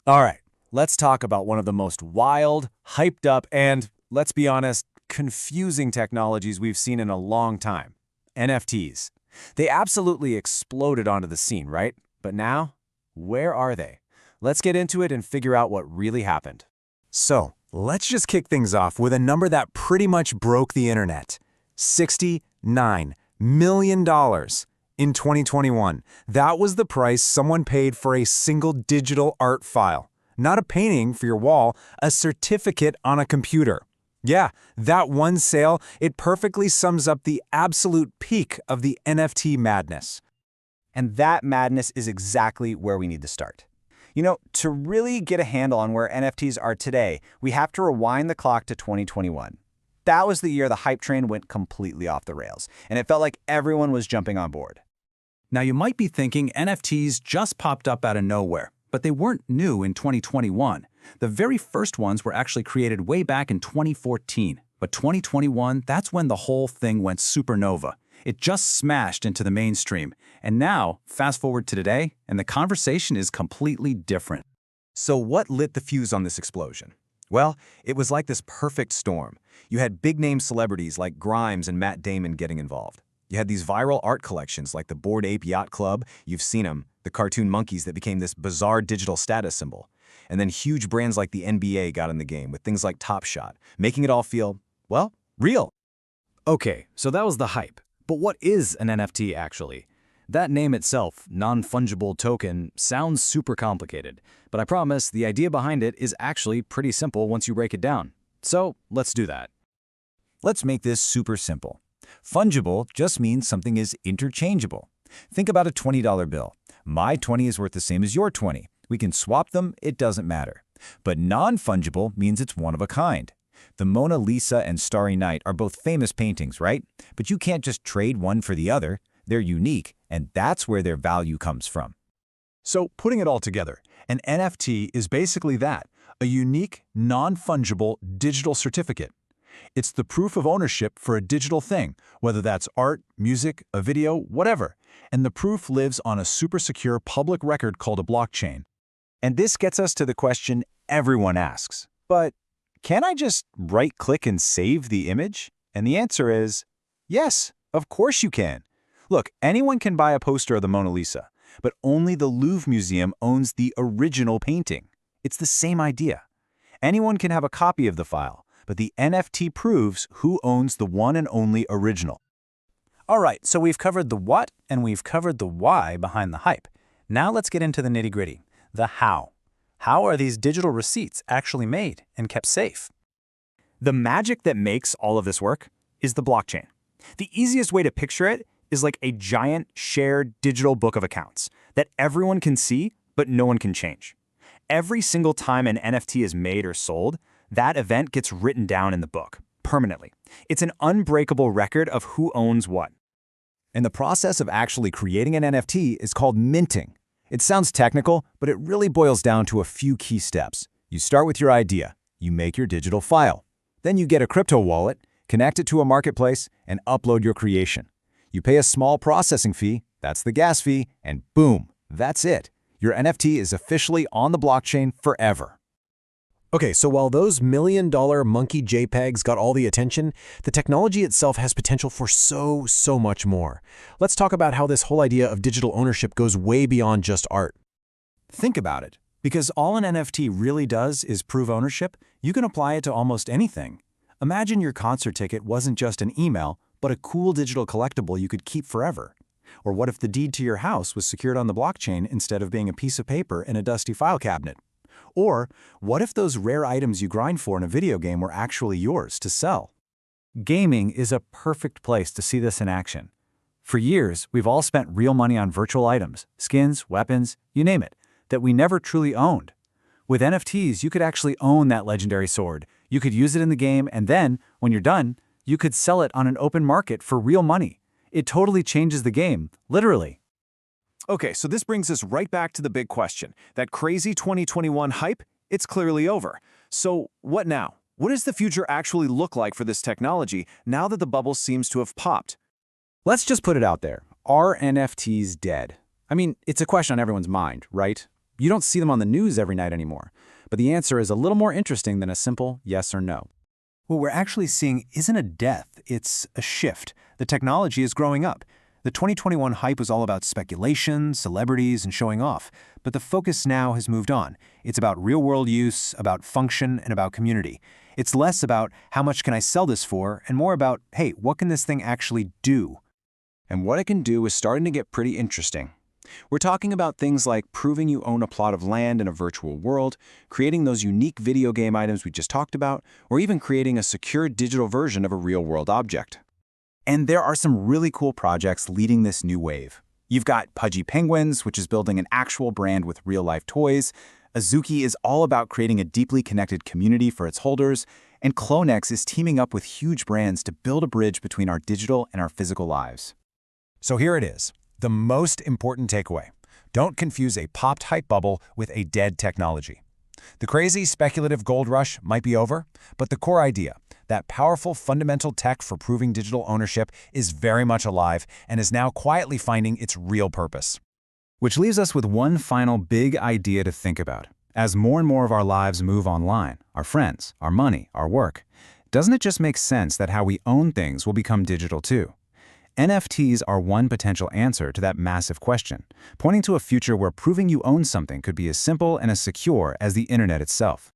All right, let's talk about one of the most wild, hyped up, and, let's be honest, confusing technologies we've seen in a long time. NFTs. They absolutely exploded onto the scene, right? But now, where are they? Let's get into it and figure out what really happened. So, let's just kick things off with a number that pretty much broke the internet. $69 million in 2021. That was the price someone paid for a single digital art file. Not a painting for your wall, a certificate on a computer. Yeah, that one sale, it perfectly sums up the absolute peak of the NFT madness. And that madness is exactly where we need to start. You know, to really get a handle on where NFTs are today, we have to rewind the clock to 2021. That was the year the hype train went completely off the rails, and it felt like everyone was jumping on board. Now you might be thinking NFTs just popped up out of nowhere, but they weren't new in 2021. The very first ones were actually created way back in 2014. But 2021, that's when the whole thing went supernova. It just smashed into the mainstream. And now, fast forward to today, and the conversation is completely different. So what lit the fuse on this explosion? Well, it was like this perfect storm. You had big-name celebrities like Grimes and Matt Damon getting involved. You had these viral art collections like the Bored Ape Yacht Club, you've seen them, the cartoon monkeys that became this bizarre digital status symbol. And then huge brands like the NBA got in the game with things like Top Shot, making it all feel, well, real. Okay, so that was the hype. But what is an NFT actually? That name itself, non-fungible token, sounds super complicated. But I promise the idea behind it is actually pretty simple once you break it down. So let's do that. Let's make this super simple. Fungible just means something is interchangeable. Think about a $20 bill. My 20 is worth the same as your 20. We can swap them, it doesn't matter. But non-fungible means it's one of a kind. The Mona Lisa and Starry Night are both famous paintings, right? But you can't just trade one for the other. They're unique, and that's where their value comes from. So, putting it all together, an NFT is basically that, a unique, non-fungible digital certificate. It's the proof of ownership for a digital thing, whether that's art, music, a video, whatever. And the proof lives on a super secure public record called a blockchain. And this gets us to the question everyone asks. But can I just right-click and save the image? And the answer is, yes, of course you can. Look, anyone can buy a poster of the Mona Lisa, but only the Louvre Museum owns the original painting. It's the same idea. Anyone can have a copy of the file, but the NFT proves who owns the one and only original. All right, so we've covered the what and we've covered the why behind the hype. Now let's get into the nitty-gritty, the how. How are these digital receipts actually made and kept safe? The magic that makes all of this work is the blockchain. The easiest way to picture it is like a giant shared digital book of accounts that everyone can see, but no one can change. Every single time an NFT is made or sold, that event gets written down in the book, permanently. It's an unbreakable record of who owns what. And the process of actually creating an NFT is called minting. It sounds technical, but it really boils down to a few key steps. You start with your idea. You make your digital file. Then you get a crypto wallet, connect it to a marketplace, and upload your creation. You pay a small processing fee, that's the gas fee, and boom, that's it. Your NFT is officially on the blockchain forever. Okay, so while those million-dollar monkey JPEGs got all the attention, the technology itself has potential for so much more. Let's talk about how this whole idea of digital ownership goes way beyond just art. Think about it. Because all an NFT really does is prove ownership, you can apply it to almost anything. Imagine your concert ticket wasn't just an email, but a cool digital collectible you could keep forever. Or what if the deed to your house was secured on the blockchain instead of being a piece of paper in a dusty file cabinet? Or what if those rare items you grind for in a video game were actually yours to sell? Gaming is a perfect place to see this in action. For years, we've all spent real money on virtual items, skins, weapons, you name it, that we never truly owned. With NFTs, you could actually own that legendary sword. You could use it in the game, and then, when you're done, you could sell it on an open market for real money. It totally changes the game, literally. Okay, so this brings us right back to the big question. That crazy 2021 hype, it's clearly over. So what now? What does the future actually look like for this technology now that the bubble seems to have popped? Let's just put it out there. Are NFTs dead? I mean, it's a question on everyone's mind, right? You don't see them on the news every night anymore. But the answer is a little more interesting than a simple yes or no. What we're actually seeing isn't a death, it's a shift. The technology is growing up. The 2021 hype was all about speculation, celebrities, and showing off. But the focus now has moved on. It's about real-world use, about function, and about community. It's less about how much can I sell this for, and more about, hey, what can this thing actually do? And what it can do is starting to get pretty interesting. We're talking about things like proving you own a plot of land in a virtual world, creating those unique video game items we just talked about, or even creating a secure digital version of a real-world object. And there are some really cool projects leading this new wave. You've got Pudgy Penguins, which is building an actual brand with real-life toys. Azuki is all about creating a deeply connected community for its holders. And Clonex is teaming up with huge brands to build a bridge between our digital and our physical lives. So here it is, the most important takeaway. Don't confuse a popped hype bubble with a dead technology. The crazy speculative gold rush might be over, but the core idea, that powerful fundamental tech for proving digital ownership, is very much alive and is now quietly finding its real purpose. Which leaves us with one final big idea to think about. As more and more of our lives move online, our friends, our money, our work, doesn't it just make sense that how we own things will become digital too? NFTs are one potential answer to that massive question, pointing to a future where proving you own something could be as simple and as secure as the internet itself.